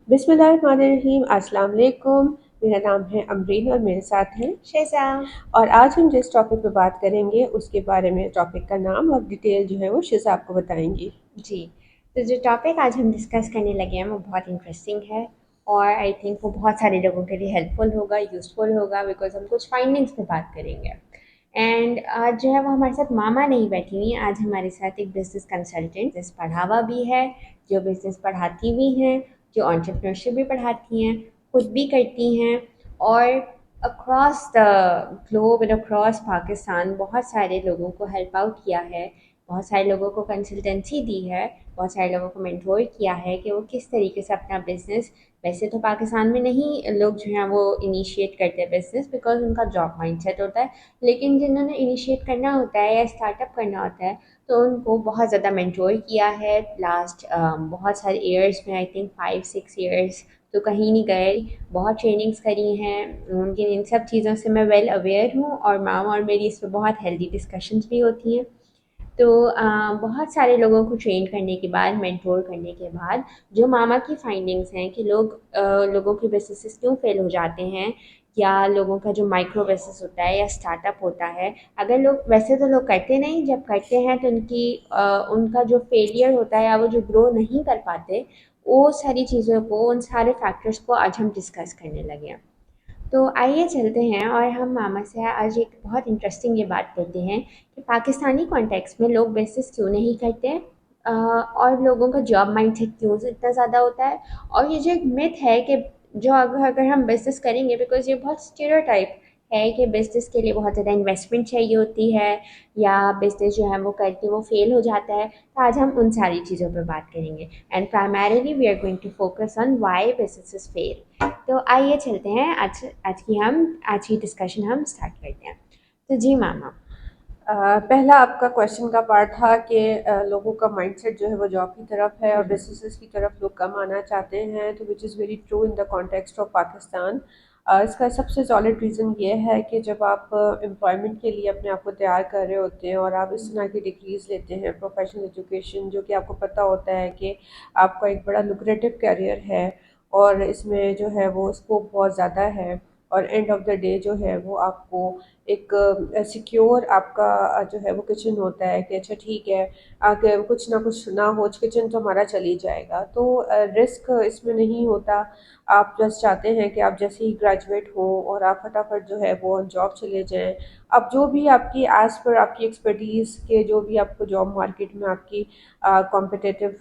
बिस्मिल्लाहिर्रहमानिर्रहीम। अस्सलाम वालेकुम। मेरा नाम है अमरीन और मेरे साथ हैं शेज़ा। और आज हम जिस टॉपिक पे बात करेंगे उसके बारे में टॉपिक का नाम और डिटेल जो है वो शिज़ा आपको बताएंगी। जी, तो जो टॉपिक आज हम डिस्कस करने लगे हैं वो बहुत इंटरेस्टिंग है और आई थिंक वो बहुत सारे लोगों के लिए हेल्पफुल होगा, यूज़फुल होगा बिकॉज़ हम कुछ फाइंडिंग्स पे बात करेंगे। एंड आज जो है वो हमारे साथ मामा नहीं बैठी हुई हैं, आज हमारे साथ एक बिज़नेस कंसल्टेंट बिज़नेस पढ़ा हुआ भी है, जो बिज़नेस पढ़ाती भी हैं, जो एंटरप्रेन्योरशिप भी पढ़ाती हैं, खुद भी करती हैं और across the globe and across Pakistan बहुत सारे लोगों को हेल्प आउट किया है, बहुत सारे लोगों को कंसल्टेंसी दी है, बहुत सारे लोगों को मेंटोर किया है कि वो किस तरीके से अपना बिज़नेस, वैसे तो पाकिस्तान में नहीं लोग जो हैं वो इनिशिएट करते हैं बिज़नेस बिकॉज़ उनका जॉब माइंडसेट होता है, लेकिन जिन्होंने इनिशिएट करना होता है या स्टार्टअप करना होता है तो उनको बहुत ज़्यादा मेंटोर किया है लास्ट बहुत सारे ईयर्स में, आई थिंक 5-6 ईयर्स तो कहीं नहीं गए, बहुत ट्रेनिंग्स करी हैं उनकी। इन सब चीज़ों से मैं वेल अवेयर हूँ और माम और मेरी इस पर बहुत हेल्दी डिस्कशंस भी होती हैं। तो बहुत सारे लोगों को ट्रेन करने के बाद, मेंटोर करने के बाद, जो मामा की फाइंडिंग्स हैं कि लोगों के बिजनेसेस क्यों फेल हो जाते हैं या लोगों का जो माइक्रो बिजनेस होता है या स्टार्टअप होता है, अगर लोग वैसे तो लोग करते नहीं, जब करते हैं तो उनका जो फेलियर होता है या वो जो ग्रो नहीं कर पाते, वो सारी चीज़ों को, उन सारे फैक्टर्स को आज हम डिस्कस करने लगे हैं। तो आइए चलते हैं और हम मामा से आज एक बहुत इंटरेस्टिंग ये बात करते हैं कि पाकिस्तानी कॉन्टेक्स्ट में लोग बिजनेस क्यों नहीं करते, और लोगों का जॉब माइंडसेट क्यों इतना ज़्यादा होता है, और ये जो एक मिथ है कि जो अगर अगर हम बिजनेस करेंगे, बिकॉज ये बहुत स्टीरियोटाइप है कि बिजनेस के लिए बहुत ज़्यादा इन्वेस्टमेंट चाहिए होती है या बिजनेस जो है वो करके वो फेल हो जाता है, तो आज हम उन सारी चीज़ों पर बात करेंगे and primarily we are going to focus on why businesses fail. तो आइए चलते हैं, आज की डिस्कशन हम स्टार्ट करते हैं। तो जी मामा। पहला आपका क्वेश्चन का पार्ट था कि लोगों का माइंडसेट जो है वो जॉब की तरफ है और हम्म। बिजनेसेस की तरफ लोग कम आना चाहते हैं, तो which is very true in the context of Pakistan. इसका सबसे सॉलिड रीज़न ये है कि जब आप एम्प्लॉयमेंट के लिए अपने आप को तैयार कर रहे होते हैं और आप इस तरह की डिग्रीज लेते हैं, प्रोफेशनल एजुकेशन, जो कि आपको पता होता है कि आपका एक बड़ा लुक्रेटिव करियर है और इसमें जो है वो स्कोप बहुत ज़्यादा है, और एंड ऑफ द डे जो है वो आपको एक सिक्योर आपका जो है वो किचन होता है कि अच्छा ठीक है, अगर कुछ ना कुछ ना हो किचन तो हमारा चल ही जाएगा, तो रिस्क इसमें नहीं होता। आप बस चाहते हैं कि आप जैसे ही ग्रेजुएट हो और आप फटाफट जो है वो जॉब चले जाएं। अब जो भी आपकी एज पर आपकी एक्सपर्टीज़ के जो भी आपको जॉब मार्केट में आपकी कॉम्पिटिटिव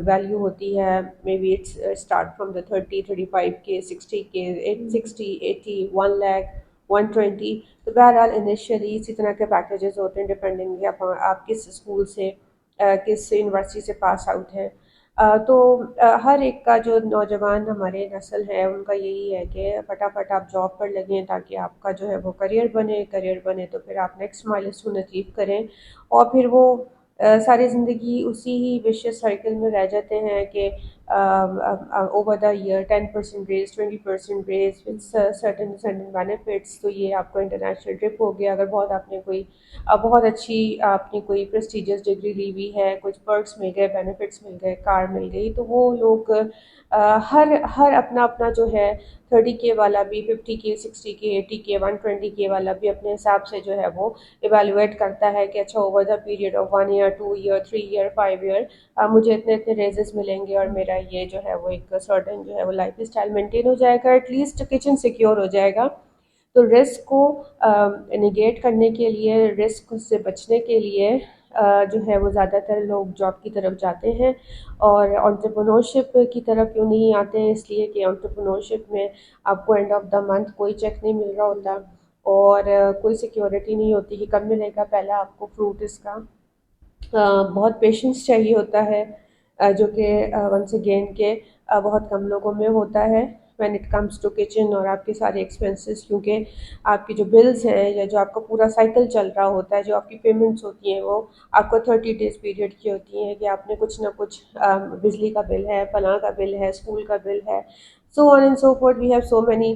वैल्यू होती है, may be it's start from the 30-35 के, 60 के, 60, 80, 1 लाख, 120। तो बहरहाल इनिशियली इसी तरह के पैकेजेस होते हैं डिपेंडिंग आप किस स्कूल से किस यूनिवर्सिटी से पास आउट है। तो हर एक का जो नौजवान हमारे नस्ल है उनका यही है कि फटाफट आप जॉब पर लगें ताकि आपका जो है वो करियर बने तो फिर आप नेक्स्ट माइलस्टोन अचीव करें, और फिर वो सारी ज़िंदगी उसी ही विशियस सर्कल में रह जाते हैं कि over the year 10% raise, 20% raise with certain certain benefits. तो ये आपको इंटरनेशनल ट्रिप हो गया, अगर बहुत आपने कोई बहुत अच्छी आपने कोई प्रेस्टिजियस डिग्री ली हुई है, कुछ पर्क्स मिल गए, बेनिफिट्स मिल गए, कार मिल गई, तो वो लोग हर हर अपना अपना जो है 30 के वाला भी, 50 के, 60 के, 80 के, 120 के वाला भी अपने हिसाब से जो है वो इवेलुएट करता है कि अच्छा over the period of 1 year, 2 year, 3 year, 5 year मुझे इतने इतने रेजेस मिलेंगे और मेरा ये जो है वो एक सर्टन जो है वो लाइफ स्टाइल मेंटेन हो जाएगा, एटलीस्ट किचन सिक्योर हो जाएगा। तो रिस्क को निगेट करने के लिए, रिस्क से बचने के लिए जो है वो ज़्यादातर लोग जॉब की तरफ जाते हैं और एंटरप्रेन्योरशिप की तरफ क्यों नहीं आते हैं, इसलिए कि एंटरप्रेन्योरशिप में आपको एंड ऑफ द मंथ कोई चेक नहीं मिल रहा होता और कोई सिक्योरिटी नहीं होती कि कब मिलेगा। पहला आपको फ्रूट इसका बहुत पेशेंस चाहिए होता है, जो कि वंस अगेन के बहुत कम लोगों में होता है when it comes to kitchen और आपके सारे एक्सपेंसेस, क्योंकि आपकी जो बिल्स हैं या जो आपका पूरा साइकिल चल रहा होता है, जो आपकी पेमेंट्स होती हैं वो आपको 30 डेज पीरियड की होती हैं कि आपने कुछ ना कुछ बिजली का बिल है, फलां का बिल है, स्कूल का बिल है, so on and so forth, we have so many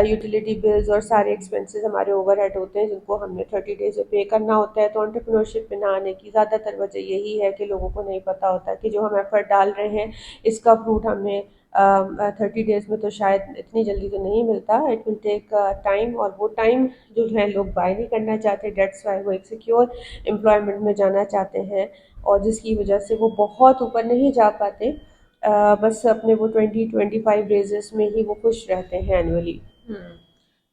utility bills और सारे एक्सपेंसेस हमारे ओवरहेड होते हैं जिनको हमने 30 डेज में पे करना होता है। तो एंटरप्रेन्योरशिप में ना आने की ज़्यादातर वजह यही है कि लोगों को नहीं पता होता कि जो हम एफर्ट डाल रहे हैं इसका फ्रूट हमें 30 डेज़ में तो शायद इतनी जल्दी तो नहीं मिलता, इट विल टेक टाइम, और वो टाइम जो है लोग बाय नहीं करना चाहते, डेट्स वाई वो एक सिक्योर एम्प्लॉयमेंट में जाना चाहते हैं, और जिसकी वजह से वो बहुत ऊपर नहीं जा पाते, बस अपने वो 20-25 रेजेस में ही वो खुश रहते हैं एनुअली। हम्म।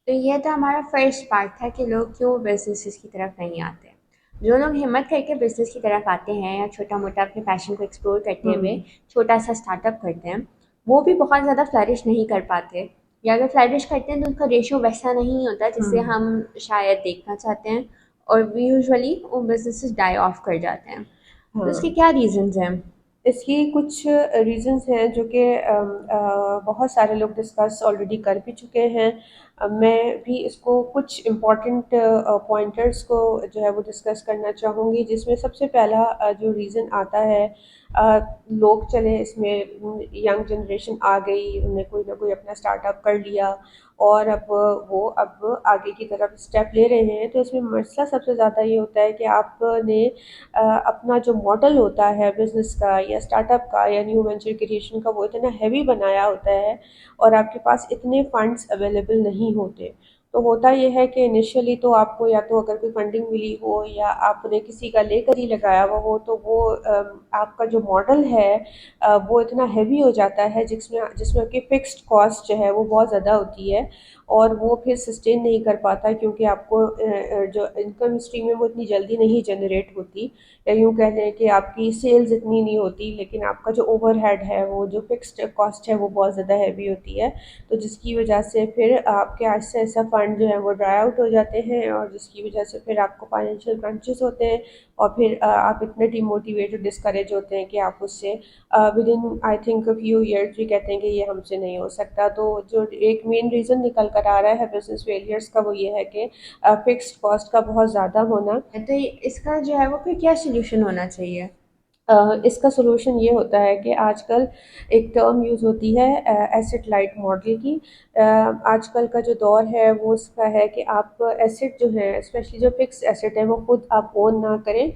तो ये तो हमारा फर्स्ट पार्ट था कि लोग क्यों बिजनेसेस की तरफ नहीं आते। जो लोग हिम्मत करके बिजनेस की तरफ आते हैं या छोटा मोटा अपने पैशन को एक्सप्लोर करते हुए हम्म। छोटा सा स्टार्टअप करते हैं, वो भी बहुत ज़्यादा फ्लरिश नहीं कर पाते, या अगर फ्लरिश करते हैं तो उनका रेशियो वैसा नहीं होता जिसे हम्म। हम शायद देखना चाहते हैं, और यूजुअली वो बिजनेसेस डाई ऑफ कर जाते हैं। तो उसके हाँ, क्या रीजंस हैं? इसकी कुछ रीजंस हैं जो कि बहुत सारे लोग डिस्कस ऑलरेडी कर भी चुके हैं। मैं भी इसको कुछ इम्पॉर्टेंट पॉइंटर्स को जो है वो डिस्कस करना चाहूँगी, जिसमें सबसे पहला जो रीज़न आता है, अ, लोग चले इसमें, यंग जनरेशन आ गई, उन्हें कोई ना कोई अपना स्टार्टअप कर लिया, और अब वो अब आगे की तरफ स्टेप ले रहे हैं, तो इसमें मसला सबसे ज़्यादा ये होता है कि आपने अपना जो मॉडल होता है बिजनेस का या स्टार्टअप का या न्यू वेंचर क्रिएशन का, वो इतना हैवी बनाया होता है, और आपके पास इतने फंड्स अवेलेबल नहीं होते। तो होता ये है कि इनिशियली तो आपको या तो अगर कोई फंडिंग मिली हो या आपने किसी का लेकर ही लगाया हुआ हो, तो वो आपका जो मॉडल है वो इतना हैवी हो जाता है, जिसमें जिसमें कि फिक्स्ड कॉस्ट जो है वो बहुत ज़्यादा होती है, और वो फिर सस्टेन नहीं कर पाता, क्योंकि आपको जो इनकम स्ट्रीम है वो इतनी जल्दी नहीं जनरेट होती, या यूँ कह लें कि आपकी सेल्स इतनी नहीं होती, लेकिन आपका जो ओवरहेड है, वो जो फिक्स्ड कॉस्ट है वो बहुत ज़्यादा हैवी होती है। तो जिसकी वजह से फिर आपके ऐसा ऐसा फंड जो है वो ड्राई आउट हो जाते हैं, और जिसकी वजह से फिर आपको फाइनेंशियल क्रंचेस होते हैं, और फिर आप इतने डिमोटिवेट और डिस्करेज होते हैं कि आप उससे with in I think few years भी कहते हैं कि ये हमसे नहीं हो सकता। तो जो एक मेन रीज़न निकल कर आ रहा है बिजनेस फेलियर्स का, वो ये है कि फिक्स्ड कॉस्ट का बहुत ज़्यादा होना। तो इसका जो है वो फिर क्या सोल्यूशन होना चाहिए? इसका सॉल्यूशन ये होता है कि आजकल एक टर्म यूज़ होती है एसेट लाइट मॉडल की। आजकल का जो दौर है वो उसका है कि आप एसेट जो है, स्पेशली जो फिक्स एसेट है, वो खुद आप ओन ना करें,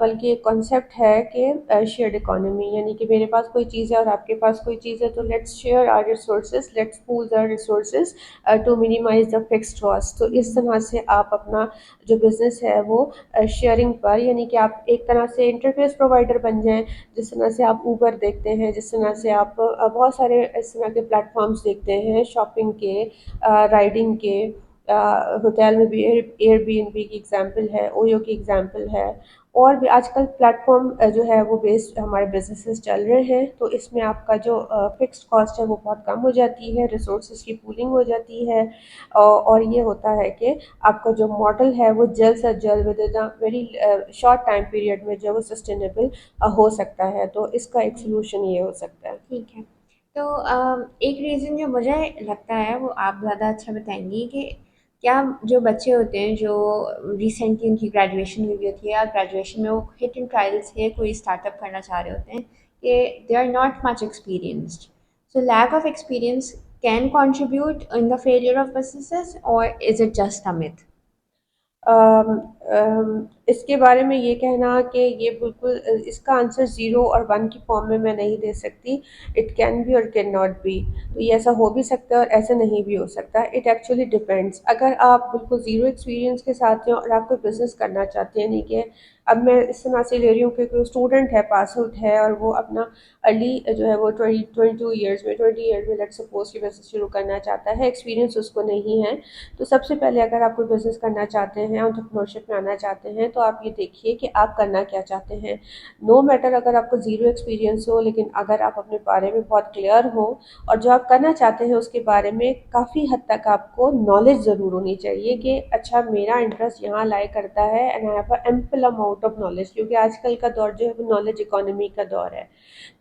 बल्कि एक कॉन्सेप्ट है कि शेयर्ड इकोनॉमी, यानी कि मेरे पास कोई चीज़ है और आपके पास कोई चीज़ है, तो let's share our resources, let's pool our resources to minimise the fixed cost. तो इस तरह से आप अपना जो बिज़नेस है वो शेयरिंग पर, यानी कि आप एक तरह से इंटरफेस प्रोवाइडर बन जाएँ। जिस तरह से आप ऊबर देखते हैं, जिस तरह से आप बहुत सारे इस तरह के प्लेटफ़ॉर्म्स देखते हैं शॉपिंग के, राइडिंग के, होटल में भी एयरबीएनबी की एग्ज़ाम्पल है, ओयो की एग्ज़ाम्पल है, और भी आजकल प्लेटफ़ॉर्म जो है वो बेस्ड हमारे बिज़नेसेस चल रहे हैं। तो इसमें आपका जो फ़िक्स्ड कॉस्ट है वो बहुत कम हो जाती है, रिसोर्सेज़ की पूलिंग हो जाती है, और ये होता है कि आपका जो मॉडल है वो जल्द से जल्द with in a very short time period में जो है वो सस्टेनेबल हो सकता है। तो इसका एक सोल्यूशन ये हो सकता है। ठीक है। तो एक रीज़न जो मुझे लगता है वो आप ज़्यादा अच्छा बताएँगी कि क्या जो बच्चे होते हैं जो रिसेंटली उनकी ग्रेजुएशन हुई होती है या ग्रेजुएशन में वो हिट एंड ट्रायल से कोई स्टार्टअप करना चाह रहे होते हैं, कि they are not much experienced, so lack of experience can contribute in the failure of businesses, और is it just a myth? इसके बारे में ये कहना कि ये बिल्कुल इसका आंसर ज़ीरो और वन की फॉर्म में मैं नहीं दे सकती। इट कैन बी और कैन नॉट बी। तो ये ऐसा हो भी सकता है और ऐसा नहीं भी हो सकता। It actually depends. अगर आप बिल्कुल ज़ीरो एक्सपीरियंस के साथ हैं और आप कोई बिज़नेस करना चाहते हैं, नहीं कि अब मैं इस तरह से ले रही हूँ कि कोई स्टूडेंट है, पास आउट है, और वो अपना अर्ली जो है वो 22 ईयर्स में, 20 ईयर्स में लेट्स सपोज कि बिज़नेस शुरू करना चाहता है, एक्सपीरियंस उसको नहीं है। तो सबसे पहले अगर आप कोई बिज़नेस करना चाहते हैं, एंटरप्रेन्योरशिप में आना चाहते हैं, तो आप ये देखिए कि आप करना क्या चाहते हैं। नो मैटर अगर आपको ज़ीरो एक्सपीरियंस हो, लेकिन अगर आप अपने बारे में बहुत क्लियर हो और जो आप करना चाहते हैं उसके बारे में काफ़ी हद तक आपको नॉलेज ज़रूर होनी चाहिए कि अच्छा मेरा इंटरेस्ट यहाँ लाई करता है, and I have a ample amount of knowledge, क्योंकि आजकल का दौर जो है वो नॉलेज इकोनॉमी का दौर है।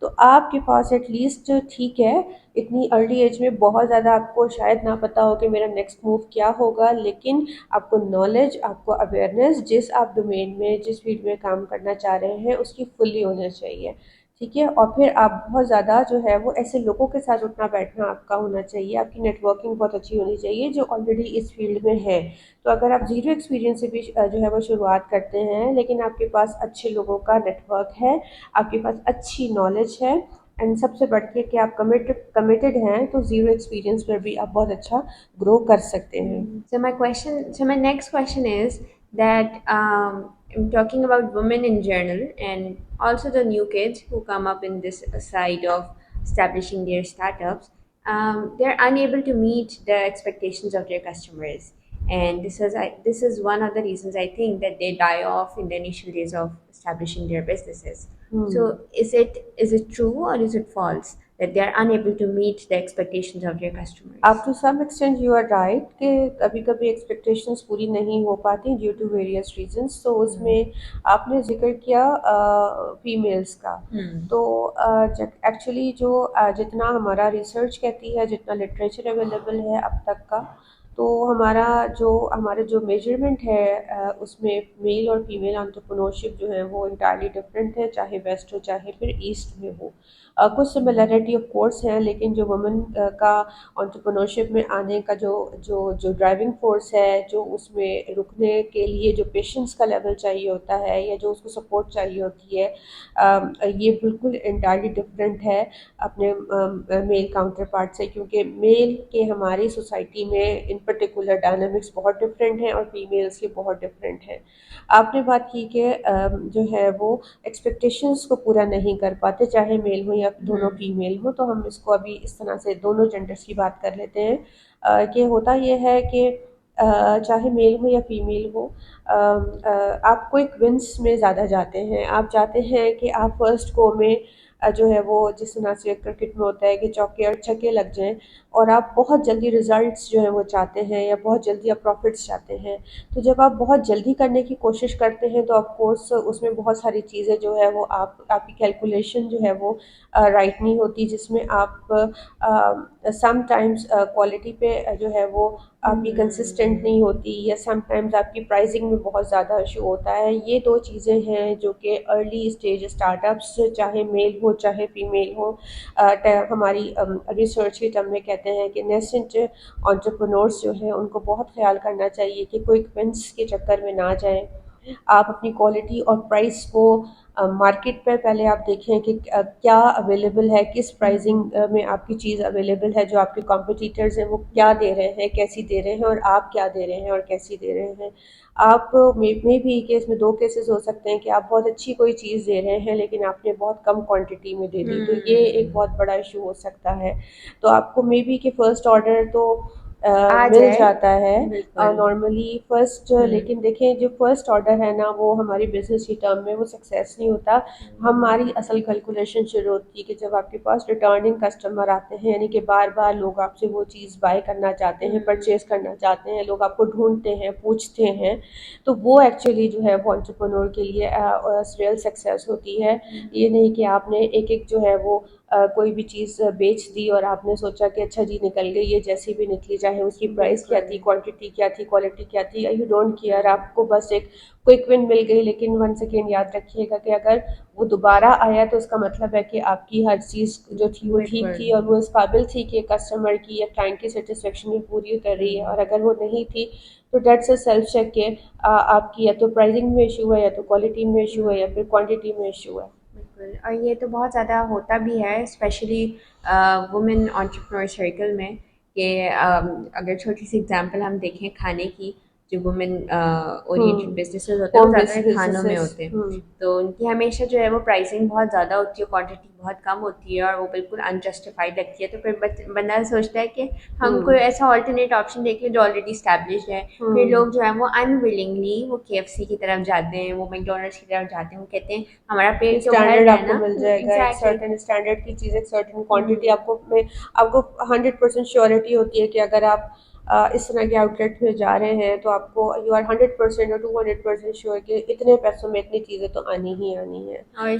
तो आपके पास एटलीस्ट ठीक है, इतनी अर्ली एज में बहुत ज़्यादा आपको शायद ना पता हो कि मेरा नेक्स्ट मूव क्या होगा, लेकिन आपको नॉलेज, आपको अवेयरनेस, जिस आप डोमेन में, जिस फील्ड में काम करना चाह रहे हैं उसकी फुल्ली होना चाहिए। ठीक है, और फिर आप बहुत ज़्यादा जो है वो ऐसे लोगों के साथ उठना बैठना आपका होना चाहिए, आपकी नेटवर्किंग बहुत अच्छी होनी चाहिए जो ऑलरेडी इस फील्ड में है। तो अगर आप ज़ीरो एक्सपीरियंस से भी जो है वो शुरुआत करते हैं, लेकिन आपके पास अच्छे लोगों का नेटवर्क है, आपके पास अच्छी नॉलेज है, एंड सबसे बढ़ के कि आप कमिटेड हैं तो ज़ीरो एक्सपीरियंस पर भी आप बहुत अच्छा ग्रो कर सकते हैं। So my next question is that I'm talking about women in general and also the new kids who come up in this side of establishing their startups. They're unable to meet the expectations of their customers, and this is one of the reasons I think that they die off in the initial days of establishing their businesses. Hmm. So is it true or is it false that they are unable to meet the expectations of their up customers? To some extent you are right कि कभी कभी expectations पूरी नहीं हो पाती due to various reasons. तो उसमें आपने जिक्र किया फीमेल्स का। Hmm. तो एक्चुअली जो जितना हमारा रिसर्च कहती है, जितना लिटरेचर अवेलेबल है अब तक का, तो हमारे जो मेजरमेंट है उसमें मेल और फीमेल एंटरप्रेन्योरशिप जो है वो इंटायरली डिफरेंट है, चाहे वेस्ट हो चाहे फिर ईस्ट में हो। कुछ सिमिलरिटी ऑफ कोर्स है, लेकिन जो वुमेन का एंटरप्रेन्योरशिप में आने का जो जो जो ड्राइविंग फोर्स है, जो उसमें रुकने के लिए जो पेशेंस का लेवल चाहिए होता है या जो उसको सपोर्ट चाहिए होती है, ये बिल्कुल इंटायरली डिफरेंट है अपने मेल काउंटर पार्ट से। क्योंकि मेल के हमारी सोसाइटी में इन पर्टिकुलर डायनामिक्स बहुत डिफरेंट हैं और फीमेल्स के बहुत डिफरेंट हैं। आपने बात की कि जो है वो एक्सपेक्टेशंस को पूरा नहीं कर पाते, चाहे मेल हो या दोनों फीमेल हो। तो हम इसको अभी इस तरह से दोनों जेंडर्स की बात कर लेते हैं कि होता ये है कि चाहे मेल हो या फीमेल हो, आप क्विक विंस में ज़्यादा जाते हैं। आप चाहते हैं कि आप फर्स्ट गो में जो है वो जिस तरह से क्रिकेट में होता है कि चौके और छक्के लग जाएं, और आप बहुत जल्दी रिजल्ट्स जो है वो चाहते हैं या बहुत जल्दी आप प्रॉफिट्स चाहते हैं। तो जब आप बहुत जल्दी करने की कोशिश करते हैं तो ऑफ कोर्स उसमें बहुत सारी चीज़ें जो है वो आपकी कैलकुलेशन जो है वो राइट नहीं होती, जिसमें आप समटाइम्स क्वालिटी पे जो है वो आपकी कंसिस्टेंट नहीं होती, या समटाइम्स आपकी प्राइसिंग में बहुत ज़्यादा इशू होता है। ये दो चीज़ें हैं जो कि अर्ली स्टेज स्टार्टअप्स, चाहे मेल हो चाहे फीमेल हो, हमारी रिसर्च के टर्म में कहते हैं कि नेसेंट एंटरप्रेन्योर्स जो हैं उनको बहुत ख्याल करना चाहिए कि क्विक विंस के चक्कर में ना जाएं। आप अपनी क्वालिटी और प्राइस को मार्केट पे पहले आप देखें कि क्या अवेलेबल है, किस प्राइसिंग में आपकी चीज़ अवेलेबल है, जो आपके कॉम्पिटिटर्स हैं वो क्या दे रहे हैं, कैसी दे रहे हैं, और आप क्या दे रहे हैं और कैसी दे रहे हैं। आप में भी केस में दो केसेस हो सकते हैं कि आप बहुत अच्छी कोई चीज़ दे रहे हैं लेकिन आपने बहुत कम क्वांटिटी में दे दी, तो ये एक Hmm. बहुत बड़ा इशू हो सकता है। तो आपको मे बी कि फर्स्ट ऑर्डर तो आ मिल जाए। जाता है बिल्कुल। नॉर्मली फर्स्ट, हम्म। लेकिन देखें जो फर्स्ट ऑर्डर है ना वो हमारी बिजनेस की टर्म में वो सक्सेस नहीं होता। हमारी असल कैलकुलेशन शुरू होती है कि जब आपके पास रिटर्निंग कस्टमर आते हैं, यानी कि बार बार लोग आपसे वो चीज़ बाय करना चाहते हैं, परचेज करना चाहते हैं, लोग आपको ढूंढते हैं, पूछते हैं, तो वो एक्चुअली जो है वो एंटरप्रेन्योर के लिए रियल सक्सेस होती है। ये नहीं कि आपने एक एक जो है वो कोई भी चीज़ बेच दी और आपने सोचा कि अच्छा जी निकल गई, ये जैसी भी निकली, चाहे उसकी प्राइस क्या बिल्कुल। थी, क्वांटिटी क्या थी, क्वालिटी क्या थी, यू डोंट केयर, आपको बस एक क्विक विन मिल गई। लेकिन वन सेकेंड याद रखिएगा कि अगर वो दोबारा आया तो इसका मतलब है कि आपकी हर चीज़ जो थी वो ठीक बिल्कुल। थी और वो इस काबिल थी कि कस्टमर की या क्लाइंट की सेटिस्फेक्शन भी पूरी उतर रही है। और अगर वो नहीं थी तो डेट्स अ सेल्फ चेक के आपकी या तो प्राइसिंग में इशू है, या तो क्वालिटी में इशू है, या फिर क्वांटिटी में इशू है। बिल्कुल, और ये तो बहुत ज़्यादा होता भी है स्पेशली वुमेन एंटरप्रेन्योर सर्कल में कि अगर छोटी सी एग्जांपल हम देखें खाने की, जो वुमेन ओरिएंटेड बिजनेसेस होते हैं वो होम ज़्यादातर बेस्ड खानों में बिजनेसेस। होते हैं। तो उनकी हमेशा जो है वो प्राइसिंग बहुत ज़्यादा होती है, क्वांटिटी बहुत कम होती है और वो बिल्कुल अनजस्टिफाइड लगती है। तो फिर बंदा सोचता है कि हम कोई ऐसा ऑल्टरनेट ऑप्शन देख लें जो ऑलरेडी स्टैब्लिश्ड है। फिर लोग जो है वो अनविलिंगली वो केएफसी की तरफ जाते हैं, वो मैकडोनल्ड्स की तरफ जाते हैं, वो कहते हैं हमारा पेट तो भर स्टैंडर्ड रहा है आपको ना। मिल जाएगा, एक एग्जैक्टली। सर्टेन स्टैंडर्ड की चीज़, एक सर्टेन क्वांटिटी आपको 100% श्योरिटी होती है कि अगर आप इस तरह के आउटलेट में जा रहे हैं तो आपको यू आर 100% और 200% श्योर कि इतने पैसों में इतनी चीज़ें तो आनी ही आनी है। और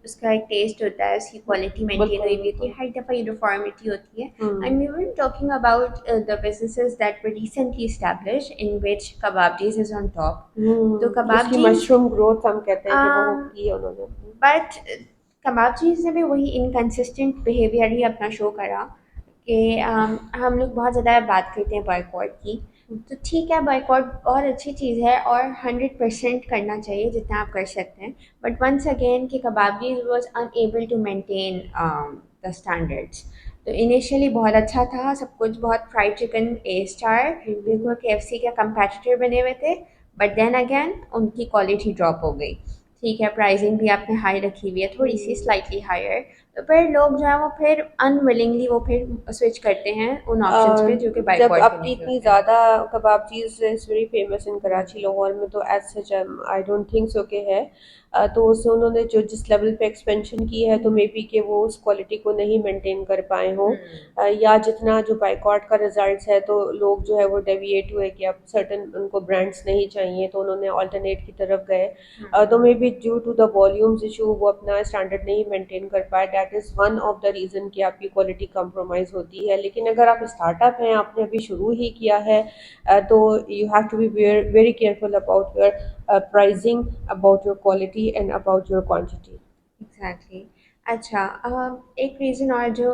उसका एक टेस्ट होता है, उसकी क्वालिटी मेंटेन बिल्कुल हुई हुई होती है, बिल्कुल। हर दफ़ा यूनिफॉर्मिटी होती है। Hmm. And we were talking about the businesses that were recently established in which Kababjees is on top. तो उसकी कबाबडीज, मशरूम ग्रोथ हम कहते हैं कि वो की है उन्होंने अपनी। बट कबाबचीज़ ने भी वही इनकंसिस्टेंट बिहेवियर ही अपना शो करा कि हम लोग बहुत ज़्यादा बात करते हैं बॉयकॉट की, तो ठीक है, बॉयकॉट बहुत अच्छी चीज़ है और 100% करना चाहिए जितना आप कर सकते हैं। बट वंस अगेन कि Kababi was unable to maintain the standards. तो इनिशियली बहुत अच्छा था सब कुछ, बहुत फ्राइड चिकन ए स्टार बिल्कुल KFC के कंपेटिटर बने हुए थे। बट देन अगेन उनकी क्वालिटी ड्रॉप हो गई। ठीक है, प्राइसिंग भी आपने हाई रखी हुई है, थोड़ी सी हम्म। Slightly higher. तो फिर लोग जो है वो फिर अनविलिंगली वो फिर स्विच करते हैं उन ऑप्शंस पे जो कि जब बाइकआउट के अपनी निकले इतनी होते हैं। ज़्यादा Kababjees is very famous in Karachi hmm. Lahore में, तो as such I don't think so के है। तो उससे उन्होंने जो जिस लेवल पे एक्सपेंशन की है तो मे बी कि वो उस क्वालिटी को नहीं मेंटेन कर पाए हों। हम्म। या जितना जो बाइकआउट का रिजल्ट्स है तो लोग जो है वो डेविएट हुए कि अब सर्टन उनको ब्रांड्स नहीं चाहिए तो उन्होंने अल्टरनेट की तरफ गए। तो maybe due to the volumes issue वो अपना स्टैंडर्ड नहीं मेंटेन कर पाए, that is one of the reason कि आपकी क्वालिटी कंप्रोमाइज़ होती है। लेकिन अगर आप स्टार्टअप हैं, आपने अभी शुरू ही किया है, तो you have to be very careful about your pricing, about your quality and about your quantity. Exactly. अच्छा, एक रीज़न और जो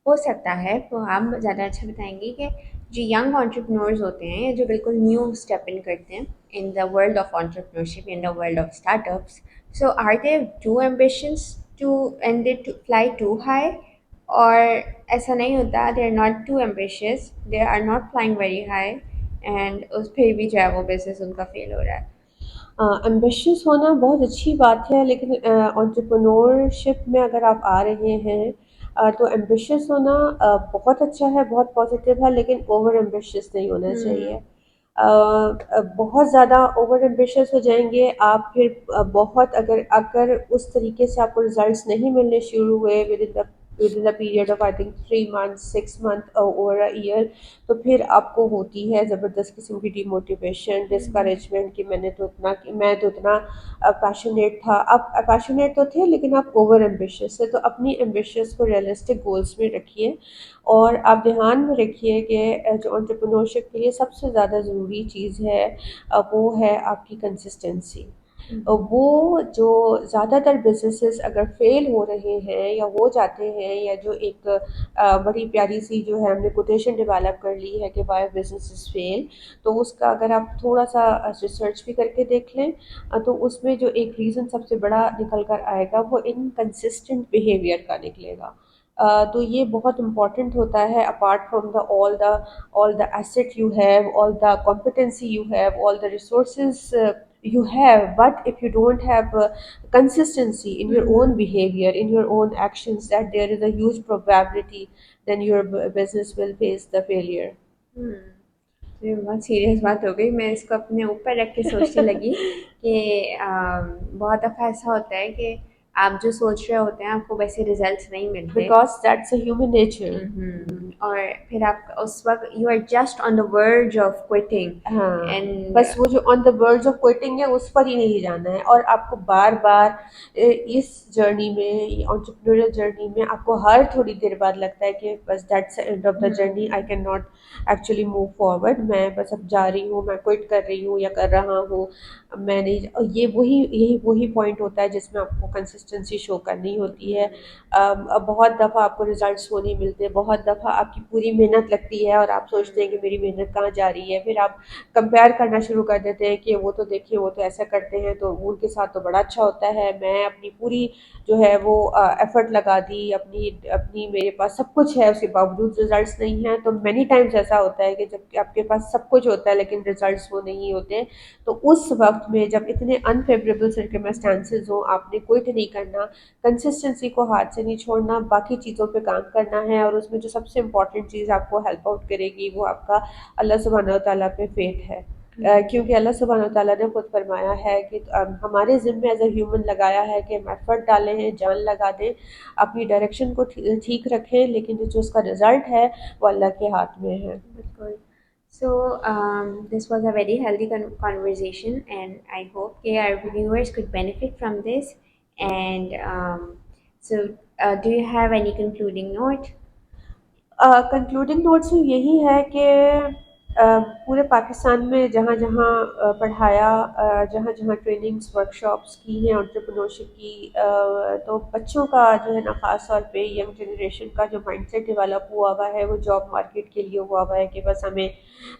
हो सकता है वो आप ज़्यादा अच्छा बताएंगे कि जो यंग entrepreneurs होते हैं या जो बिल्कुल न्यू स्टेप इन करते हैं in the world of entrepreneurship, in the world of startups, so are they too ambitions too and they too fly too high, और ऐसा नहीं होता, they are not too ambitious, they are not flying very high, and उस फिर भी जो है वो बिजनेस उनका फेल हो रहा है। एम्बिशियस होना बहुत अच्छी बात है, लेकिन एंटरप्रेन्योरशिप में अगर आप आ रहे हैं तो एम्बिशियस होना बहुत अच्छा है, बहुत पॉजिटिव है, लेकिन ओवर एम्बिशियस नहीं होना चाहिए। हम्म। बहुत ज़्यादा ओवर एम्बिशियस हो जाएंगे आप फिर बहुत अगर अगर उस तरीके से आपको रिजल्ट्स नहीं मिलने शुरू हुए with in the period of I think 3 month 6 month over a year, तो फिर आपको होती है ज़बरदस्त किस्म की डिमोटिवेशन, डिस्करेजमेंट कि मैं तो इतना पैशनेट था। आप पैशनेट तो थे लेकिन आप ओवर एम्बिशियस है, तो अपनी एम्बिशियस को रियलिस्टिक गोल्स में रखिए। और आप ध्यान में रखिए कि जो एंटरप्रेन्योरशिप के लिए सबसे ज़्यादा ज़रूरी चीज़ है वो है आपकी कंसिस्टेंसी। वो जो ज़्यादातर बिजनेसेस अगर फेल हो रहे हैं या हो जाते हैं, या जो एक बड़ी प्यारी सी जो है हमने कोटेशन डेवलप कर ली है कि वाई बिजनेसेस फेल, तो उसका अगर आप थोड़ा सा रिसर्च भी करके देख लें तो उसमें जो एक रीज़न सबसे बड़ा निकल कर आएगा वो इनकंसिस्टेंट बिहेवियर का निकलेगा। तो ये बहुत इम्पॉर्टेंट होता है, apart from the all the asset you have, all the competency you have, all the resources you have, but if you don't have consistency in your own behavior, in your own actions, that there is a huge probability then your business will face the failure. हम्म। ये बहुत serious बात हो गई, मैं इसको अपने ऊपर रख के सोचने लगी कि बहुत दफ़ा ऐसा होता है कि आप जो सोच रहे होते हैं आपको वैसे रिजल्ट्स नहीं मिलते। Because that's a human nature. और फिर आप उस वक्त you are just on the verge of quitting हाँ, एंड। बस वो जो on the verge of quitting है उस पर ही नहीं जाना है, और आपको बार बार इस जर्नी में, एंटरप्रेन्योरियल जर्नी में आपको हर थोड़ी देर बाद लगता है कि बस that's the end of the journey, I can not actually move forward, मैं बस अब जा रही हूँ, मैं क्विट कर रही हूँ या कर रहा हूँ। मैं नहीं, ये वही पॉइंट होता है जिसमें आपको कंसिस्टेंसी शो करनी होती है। अब बहुत दफ़ा आपको रिजल्ट्स वो नहीं मिलते, बहुत दफ़ा आपकी पूरी मेहनत लगती है और आप सोचते हैं कि मेरी मेहनत कहाँ जा रही है, फिर आप कंपेयर करना शुरू कर देते हैं कि वो तो देखिए वो तो ऐसा करते हैं तो उनके साथ तो बड़ा अच्छा होता है, मैं अपनी पूरी जो है वो एफर्ट लगा दी, अपनी अपनी मेरे पास सब कुछ है उसके बावजूद रिजल्ट्स नहीं हैं। तो मैनी टाइम्स ऐसा होता है कि जब आपके पास सब कुछ होता है लेकिन रिजल्ट्स वो नहीं होते, तो उस वक्त में जब इतने अनफेवरेबल सर्कमस्टांसेस हों, आपने क्विट नहीं करना, कंसिस्टेंसी को हाथ से नहीं छोड़ना, बाकी चीज़ों पे काम करना है। और उसमें जो सबसे इम्पोर्टेंट चीज़ आपको हेल्प आउट करेगी वो आपका अल्लाह सुब्हानहू व तआला पे फेथ है। क्योंकि अल्लाह सुब्हानहू व तआला ने खुद फरमाया है कि हमारे ज़िम्मे एज अ ह्यूमन लगाया है कि हम एफर्ट डालें हैं, जान लगा दें, अपनी डायरेक्शन को ठीक रखें, लेकिन जो उसका रिजल्ट है वो अल्लाह के हाथ में है। बिल्कुल। सो this was a very healthy conversation and I hope कि our viewers could benefit from this, and so do you have any concluding note? Concluding notes में यही है कि पूरे पाकिस्तान में जहाँ जहाँ पढ़ाया, जहाँ जहाँ ट्रेनिंग्स वर्कशॉप्स की हैं एंटरप्रेन्योरशिप की, तो बच्चों का जो है ना, ख़ास तौर पे यंग जनरेशन का जो माइंडसेट डेवलप हुआ हुआ है वो जॉब मार्केट के लिए हुआ हुआ है कि बस हमें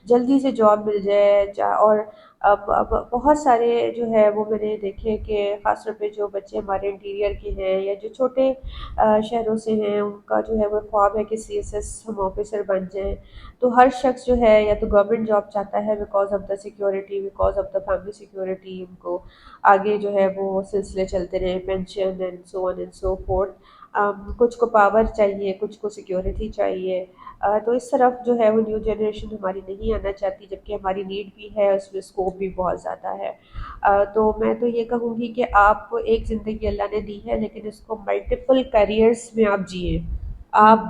जल्दी से जॉब मिल जाए। और अब बहुत सारे जो है वो मैंने देखे कि ख़ास तौर पे जो बच्चे हमारे इंटीरियर के हैं या जो छोटे शहरों से हैं, उनका जो है वो ख्वाब है कि सीएसएस हम ऑफिसर बन जाएं। तो हर शख्स जो है या तो गवर्नमेंट जॉब चाहता है because of the security, because of the family security, उनको आगे जो है वो सिलसिले चलते रहे, pension and so on and so fourth. कुछ को पावर चाहिए, कुछ को सिक्योरिटी चाहिए। तो इस तरफ जो है वो न्यू जनरेशन हमारी नहीं आना चाहती, जबकि हमारी नीड भी है, उसमें स्कोप भी बहुत ज़्यादा है। तो मैं तो ये कहूँगी कि आप एक ज़िंदगी अल्लाह ने दी है, लेकिन इसको मल्टीपल करियर्स में आप जिए। आप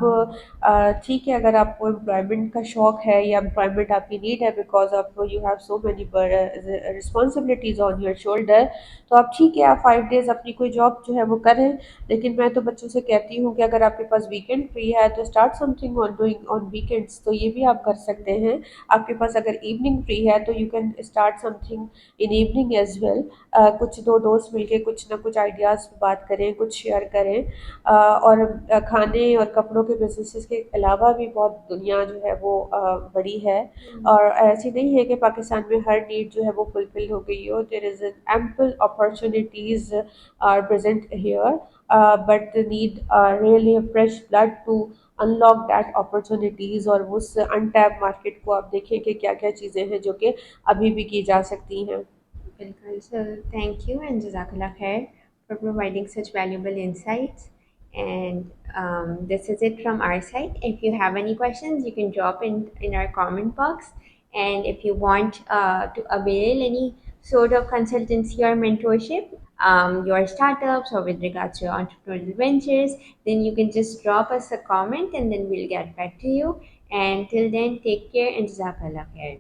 ठीक है, अगर आपको एम्प्लॉयमेंट का शौक है या एम्प्लॉयमेंट आपकी नीड है because of you have so many responsibilities on your shoulder, तो आप ठीक है, आप 5 डेज अपनी कोई जॉब जो है वो करें। लेकिन मैं तो बच्चों से कहती हूँ कि अगर आपके पास वीकेंड फ्री है तो start something on doing on weekends, तो ये भी आप कर सकते हैं। आपके पास अगर इवनिंग फ्री है तो you can start something in evening as well. कुछ दो दोस्त मिलके कुछ ना कुछ आइडियाज़ बात करें, कुछ शेयर करें। और खाने और कपड़ों के बिजनेसेस के अलावा भी बहुत दुनिया जो है वो बड़ी है। और ऐसी नहीं है कि पाकिस्तान में हर नीड जो है वो फुलफिल हो गई हो। There is an ample opportunities are present here, but the need really fresh blood to unlock that opportunities. और उस अनटैप मार्केट को आप देखें कि क्या क्या चीज़ें हैं जो कि अभी भी की जा सकती हैं। बिल्कुल, so thank you and Jazakallah khair for providing such valuable insights. And this is it from our side. If you have any questions, you can drop in our comment box. And if you want to avail any sort of consultancy or mentorship, your startups or with regards to your entrepreneurial ventures, then you can just drop us a comment and then we'll get back to you. And till then, take care and Jazakallah khair.